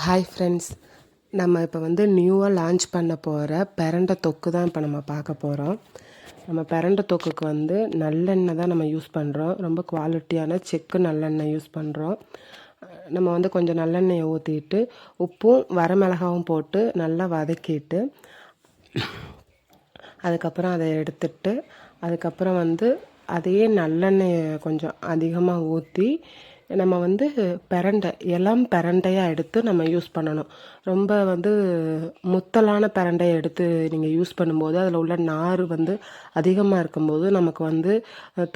Hi friends, நம்ம இப்போ நியூவாக லான்ச் பண்ண போகிற பிரண்டை தொக்கு தான் இப்போ நம்ம பார்க்க போகிறோம். நம்ம பிரண்டை தொக்குக்கு நல்லெண்ணெய் தான் நம்ம யூஸ் பண்ணுறோம். ரொம்ப குவாலிட்டியான செக்கு நல்லெண்ணெய் யூஸ் பண்ணுறோம். நம்ம கொஞ்சம் நல்லெண்ணெயை ஊற்றிட்டு உப்பும் வரமிளகாவும் போட்டு நல்லா வதக்கிட்டு அதுக்கப்புறம் அதை எடுத்துட்டு அதுக்கப்புறம் அதையே நல்லெண்ணெயை கொஞ்சம் அதிகமாக ஊற்றி நம்ம பிரண்டை இளம் பிரண்டையாக எடுத்து நம்ம யூஸ் பண்ணணும். ரொம்ப முத்தலான பிரண்டையை எடுத்து நீங்கள் யூஸ் பண்ணும்போது அதில் உள்ள நார் அதிகமாக இருக்கும்போது நமக்கு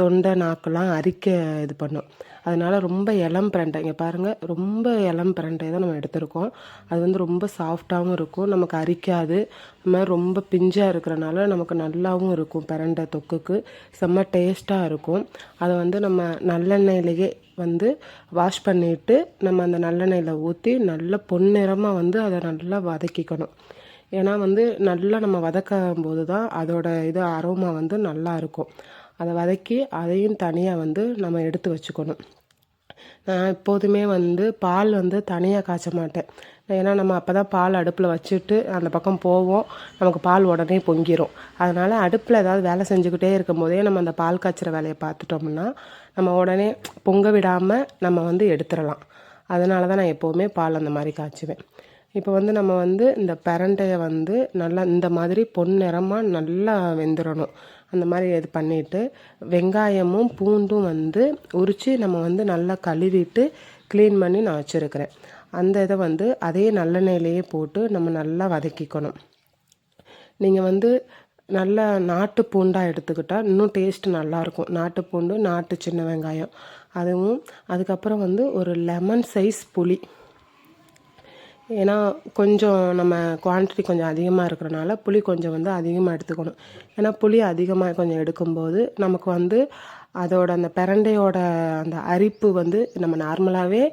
தொண்டை நாக்கெல்லாம் அரிக்க இது பண்ணும். அதனால் ரொம்ப இளம் பிரண்டை, இங்கே பாருங்கள், ரொம்ப இளம் பிரண்டை தான் நம்ம எடுத்திருக்கோம். அது ரொம்ப சாஃப்டாகவும் இருக்கும், நமக்கு அரிக்காது. அது மாதிரி ரொம்ப பிஞ்சாக இருக்கிறனால நமக்கு நல்லாவும் இருக்கும். பிரண்டை தொக்குக்கு செம்ம டேஸ்ட்டாக இருக்கும். அதை நம்ம நல்லெண்ணெயிலேயே வாஷ் பண்ணிவிட்டு நம்ம அந்த நல்லெண்ணெயில் ஊற்றி நல்ல பொன்னிறமாக அதை நல்லா வதக்கிக்கணும். ஏன்னா நல்லா நம்ம வதக்கும் போது தான் அதோட அரோமா நல்லா இருக்கும். அதை வதக்கி அதையும் தனியாக நம்ம எடுத்து வச்சுக்கணும். நான் எப்போதுமே பால் தனியாக காய்ச்ச மாட்டேன். ஏன்னா நம்ம அப்போ தான் பால் அடுப்பில் வச்சுட்டு அந்த பக்கம் போவோம், நமக்கு பால் உடனே பொங்கிடும். அதனால் அடுப்பில் ஏதாவது வேலை செஞ்சுக்கிட்டே இருக்கும் போதே நம்ம அந்த பால் காய்ச்சிற வேலையை பார்த்துட்டோம்னா நம்ம உடனே பொங்க விடாமல் நம்ம எடுத்துடலாம். அதனால தான் நான் எப்போவுமே பால் அந்த மாதிரி காய்ச்சுவேன். இப்போ நம்ம இந்த பிரண்டையை நல்லா இந்த மாதிரி பொன்னிறமாக நல்லா வெந்துடணும். அந்த மாதிரி இது பண்ணிவிட்டு வெங்காயமும் பூண்டும் உரித்து நம்ம நல்லா கழுவிட்டு க்ளீன் பண்ணி நான் வச்சுருக்கிறேன். அந்த இதை அதே நல்லெண்ணெயிலேயே போட்டு நம்ம நல்லா வதக்கிக்கணும். நீங்கள் நல்லா நாட்டு பூண்டாக எடுத்துக்கிட்டால் இன்னும் டேஸ்ட்டு நல்லாயிருக்கும். நாட்டு பூண்டு, நாட்டு சின்ன வெங்காயம், அதுவும் அதுக்கப்புறம் ஒரு லெமன் சைஸ் புளி. ஏன்னா கொஞ்சம் நம்ம குவான்டிட்டி கொஞ்சம் அதிகமாக இருக்கிறனால புளி கொஞ்சம் அதிகமாக எடுத்துக்கணும். ஏன்னா புளி அதிகமாக கொஞ்சம் எடுக்கும்போது நமக்கு அதோட அந்த பிரண்டையோட அந்த அரிப்பு நம்ம நார்மலாகவே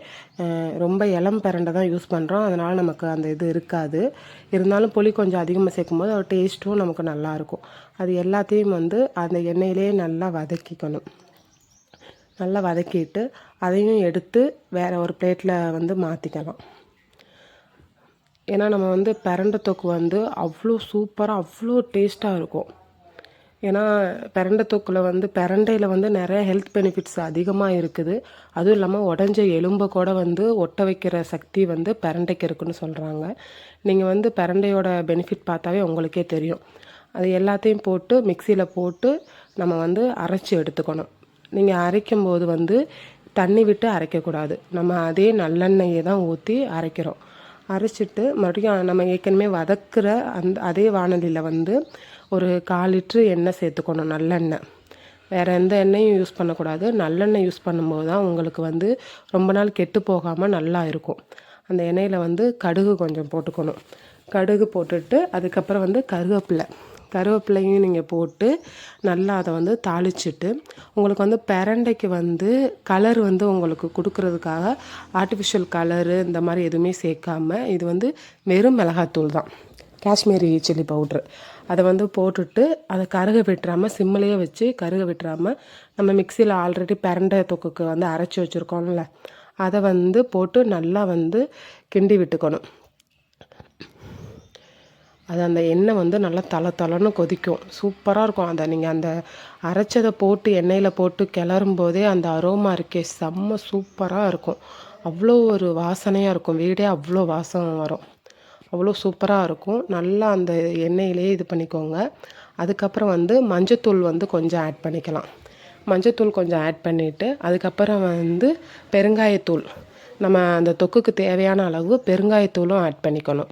ரொம்ப இளம் பிரண்டை தான் யூஸ் பண்ணுறோம். அதனால் நமக்கு அந்த இது இருக்காது. இருந்தாலும் புளி கொஞ்சம் அதிகமாக சேர்க்கும்போது அதோட டேஸ்ட்டும் நமக்கு நல்லாயிருக்கும். அது எல்லாத்தையும் அந்த எண்ணெயிலே நல்லா வதக்கிக்கணும். நல்லா வதக்கிட்டு அதையும் எடுத்து வேறு ஒரு பிளேட்டில் மாற்றிக்கலாம். ஏன்னா நம்ம பிரண்டை தொக்கு அவ்வளோ சூப்பராக அவ்வளோ டேஸ்ட்டாக இருக்கும். ஏன்னா பிரண்டை தொக்கில் பிரண்டையில் நிறைய ஹெல்த் பெனிஃபிட்ஸ் அதிகமாக இருக்குது. அதுவும் இல்லாமல் உடஞ்ச எலும்பை கூட ஒட்ட வைக்கிற சக்தி பிரண்டைக்கு இருக்குன்னு சொல்கிறாங்க. நீங்கள் பிரண்டையோட பெனிஃபிட் பார்த்தாவே உங்களுக்கே தெரியும். அது எல்லாத்தையும் போட்டு மிக்சியில் போட்டு நம்ம அரைச்சி எடுத்துக்கணும். நீங்கள் அரைக்கும்போது தண்ணி விட்டு அரைக்கக்கூடாது. நம்ம அதே நல்லெண்ணெயை தான் ஊற்றி அரைக்கிறோம். அரைச்சிட்டு மறுபடியும் நம்ம ஏற்கனவே வதக்குற அதே வானலியில் ஒரு 1/4 லிட்ரு எண்ணெய் சேர்த்துக்கணும், நல்லெண்ணெய். வேறு எந்த எண்ணெயும் யூஸ் பண்ணக்கூடாது. நல்லெண்ணெய் யூஸ் பண்ணும்போது தான் உங்களுக்கு ரொம்ப நாள் கெட்டு போகாமல் நல்லா இருக்கும். அந்த எண்ணெயில் கடுகு கொஞ்சம் போட்டுக்கணும். கடுகு போட்டுட்டு அதுக்கப்புறம் கருவேப்பிலையும் நீங்கள் போட்டு நல்லா அதை தாளிச்சிட்டு உங்களுக்கு பிரண்டைக்கு கலர் உங்களுக்கு கொடுக்கறதுக்காக ஆர்டிஃபிஷியல் கலரு இந்த மாதிரி எதுவுமே சேர்க்காம இது வெறும் மிளகாத்தூள் தான், காஷ்மீரி சில்லி பவுட்ரு. அதை போட்டுட்டு அதை கருக விட்டுறாமல் சிம்மிலேயே வச்சு கருக விட்டுறாமல் நம்ம மிக்சியில் ஆல்ரெடி பிரண்டை தொக்குக்கு அரைச்சி வச்சுருக்கோம்ல அதை போட்டு நல்லா கிண்டி விட்டுக்கணும். அது அந்த எண்ணெய் நல்லா தளன்னு கொதிக்கும், சூப்பராக இருக்கும். அதை நீங்கள் அந்த அரைச்சதை போட்டு எண்ணெயில் போட்டு கிளறும் போதே அந்த அரோமா இருக்கே செம்ம சூப்பராக இருக்கும். அவ்வளோ ஒரு வாசனையாக இருக்கும், வீடே அவ்வளோ வாசனை வரும், அவ்வளோ சூப்பராக இருக்கும். நல்லா அந்த எண்ணெயிலே இது பண்ணிக்கோங்க. அதுக்கப்புறம் மஞ்சத்தூள் கொஞ்சம் ஆட் பண்ணிக்கலாம். மஞ்சத்தூள் கொஞ்சம் ஆட் பண்ணிவிட்டு அதுக்கப்புறம் பெருங்காயத்தூள், நம்ம அந்த தொக்குக்கு தேவையான அளவு பெருங்காயத்தூளும் ஆட் பண்ணிக்கணும்.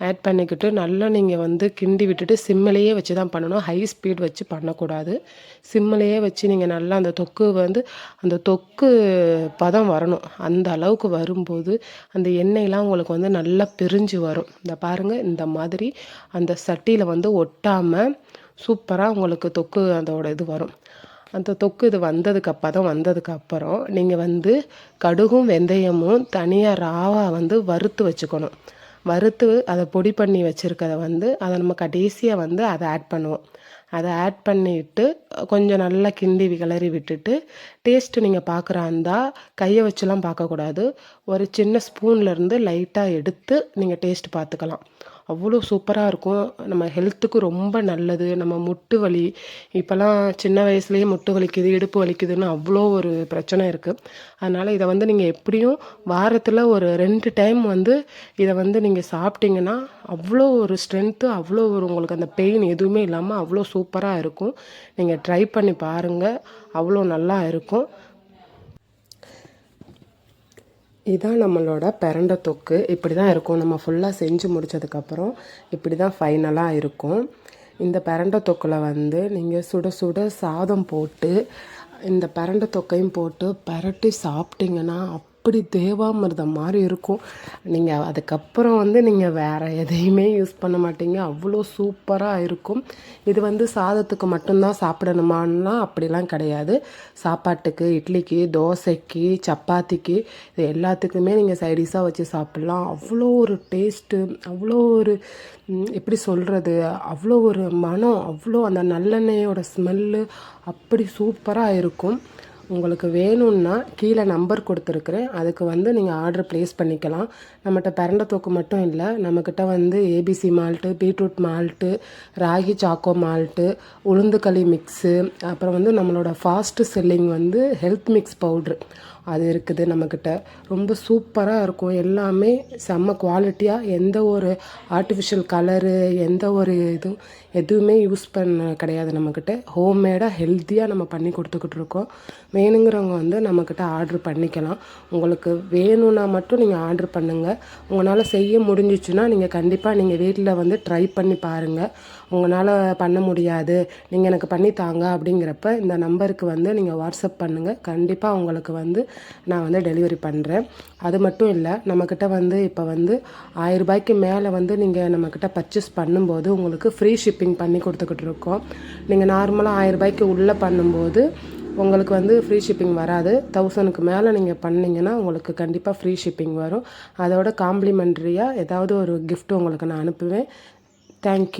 ஆட் பண்ணிக்கிட்டு நல்லா நீங்கள் கிண்டி விட்டுட்டு சிம்மிலேயே வச்சு தான் பண்ணணும். ஹை ஸ்பீட் வச்சு பண்ணக்கூடாது. சிம்மிலேயே வச்சு நீங்கள் நல்லா அந்த தொக்கு அந்த தொக்கு பதம் வரணும். அந்த அளவுக்கு வரும்போது அந்த எண்ணெயெலாம் உங்களுக்கு நல்லா பிரிஞ்சு வரும். இந்த பாருங்கள், இந்த மாதிரி அந்த சட்டியில் ஒட்டாமல் சூப்பராக உங்களுக்கு தொக்கு அதோட இது வரும். அந்த தொக்கு இது வந்ததுக்கப்புறம் நீங்கள் கடுகும் வெந்தயமும் தனியாக ராவாக வறுத்து வச்சுக்கணும். வறுத்து அதை பொடி பண்ணி வச்சுருக்கதை அதை நம்ம கடைசியாக அதை ஆட் பண்ணுவோம். அதை ஆட் பண்ணிவிட்டு கொஞ்சம் நல்லா கிண்டி கிளறி விட்டுட்டு டேஸ்ட்டு நீங்கள் பார்க்குறா இருந்தால் கையை வச்சுலாம் பார்க்கக்கூடாது. ஒரு சின்ன ஸ்பூன்லேருந்து லைட்டாக எடுத்து நீங்கள் டேஸ்ட் பார்த்துக்கலாம். அவ்வளோ சூப்பராக இருக்கும். நம்ம ஹெல்த்துக்கு ரொம்ப நல்லது. நம்ம முட்டு வலி இப்போலாம் சின்ன வயசுலேயே முட்டு வலிக்குது, இடுப்பு வலிக்குதுன்னு அவ்வளோ ஒரு பிரச்சனை இருக்குது. அதனால் இதை வந்து நீங்கள் எப்படியும் வாரத்தில் ஒரு 2 டைம் வந்து இதை வந்து நீங்கள் சாப்பிட்டீங்கன்னா அவ்வளோ ஒரு ஸ்ட்ரென்த்து, அவ்வளோ ஒரு உங்களுக்கு அந்த பெயின் எதுவுமே இல்லாமல் அவ்வளோ சூப்பராக இருக்கும். நீங்கள் ட்ரை பண்ணி பாருங்கள், அவ்வளோ நல்லா இருக்கும். இதான் நம்மளோட பிரண்டை தொக்கு. இப்படி தான் இருக்கும். நம்ம ஃபுல்லாக செஞ்சு முடித்ததுக்கப்புறம் இப்படி தான் ஃபைனலாக இருக்கும். இந்த பிரண்டை தொக்கில் வந்து நீங்கள் சுட சுட சாதம் போட்டு இந்த பிரண்டை தொக்கையும் போட்டு பிரட்டி சாப்பிட்டிங்கன்னா அப்படி தேவாமிர்தம் மாதிரி இருக்கும். நீங்கள் அதுக்கப்புறம் வந்து நீங்கள் வேறு எதையுமே யூஸ் பண்ண மாட்டீங்க. அவ்வளோ சூப்பராக இருக்கும். இது வந்து சாதத்துக்கு மட்டும்தான் சாப்பிடணுமான்னா அப்படிலாம் கிடையாது. சாப்பாட்டுக்கு, இட்லிக்கு, தோசைக்கு, சப்பாத்திக்கு இது எல்லாத்துக்குமே நீங்கள் சைடிஷாக வச்சு சாப்பிட்லாம். அவ்வளோ ஒரு டேஸ்ட்டு, அவ்வளோ ஒரு எப்படி சொல்கிறது, அவ்வளோ ஒரு மனம், அவ்வளோ அந்த நல்லெண்ணெயோட ஸ்மெல்லு அப்படி சூப்பராக இருக்கும். உங்களுக்கு வேணும்னா கீழே நம்பர் கொடுத்துருக்குறேன். அதுக்கு வந்து நீங்கள் ஆர்டர் ப்ளேஸ் பண்ணிக்கலாம். நம்மகிட்ட பிரண்டை தொக்கு மட்டும் இல்லை, நம்மக்கிட்ட வந்து ABC malt, beetroot malt, ragi choco malt, உளுந்துக்களி mix, அப்புறம் வந்து நம்மளோட ஃபாஸ்ட்டு செல்லிங் வந்து ஹெல்த் மிக்ஸ் பவுட்ரு அது இருக்குது நம்மக்கிட்ட. ரொம்ப சூப்பராக இருக்கும். எல்லாமே செம்ம குவாலிட்டியாக, எந்த ஒரு ஆர்டிஃபிஷியல் கலரு, எந்த ஒரு எதுவுமே யூஸ் பண்ண கிடையாது நம்மக்கிட்ட. ஹோம்மேடாக ஹெல்த்தியாக நம்ம பண்ணி கொடுத்துக்கிட்டு இருக்கோம். வேணுங்கிறவங்க வந்து நம்மக்கிட்ட ஆர்டர் பண்ணிக்கலாம். உங்களுக்கு வேணும்னா மட்டும் நீங்கள் ஆர்டர் பண்ணுங்கள். உங்களால் செய்ய முடிஞ்சிச்சுன்னா நீங்கள் கண்டிப்பாக நீங்கள் வீட்டில் வந்து ட்ரை பண்ணி பாருங்கள். உங்களால் பண்ண முடியாது, நீங்கள் எனக்கு பண்ணி தாங்க அப்படிங்கிறப்ப இந்த நம்பருக்கு வந்து நீங்கள் வாட்ஸ்அப் பண்ணுங்கள். கண்டிப்பாக உங்களுக்கு வந்து நான் வந்து டெலிவரி பண்ணுறேன். அது மட்டும் இல்லை, நம்மக்கிட்ட வந்து இப்போ வந்து 1000 ரூபாய்க்கு மேலே வந்து நீங்கள் நம்மக்கிட்ட பர்ச்சேஸ் பண்ணும்போது உங்களுக்கு ஃப்ரீ ஷிப்பிங் பண்ணி கொடுத்துக்கிட்டு இருக்கோம். நீங்கள் நார்மலாக 1000 ரூபாய்க்கு உள்ளே பண்ணும்போது உங்களுக்கு வந்து ஃப்ரீ ஷிப்பிங் வராது. 1000க்கு மேலே நீங்கள் பண்ணிங்கன்னா உங்களுக்கு கண்டிப்பாக ஃப்ரீ ஷிப்பிங் வரும். அதோட காம்ப்ளிமெண்ட்ரியாக ஏதாவது ஒரு கிஃப்ட் உங்களுக்கு நான் அனுப்புவேன். தேங்க்யூ.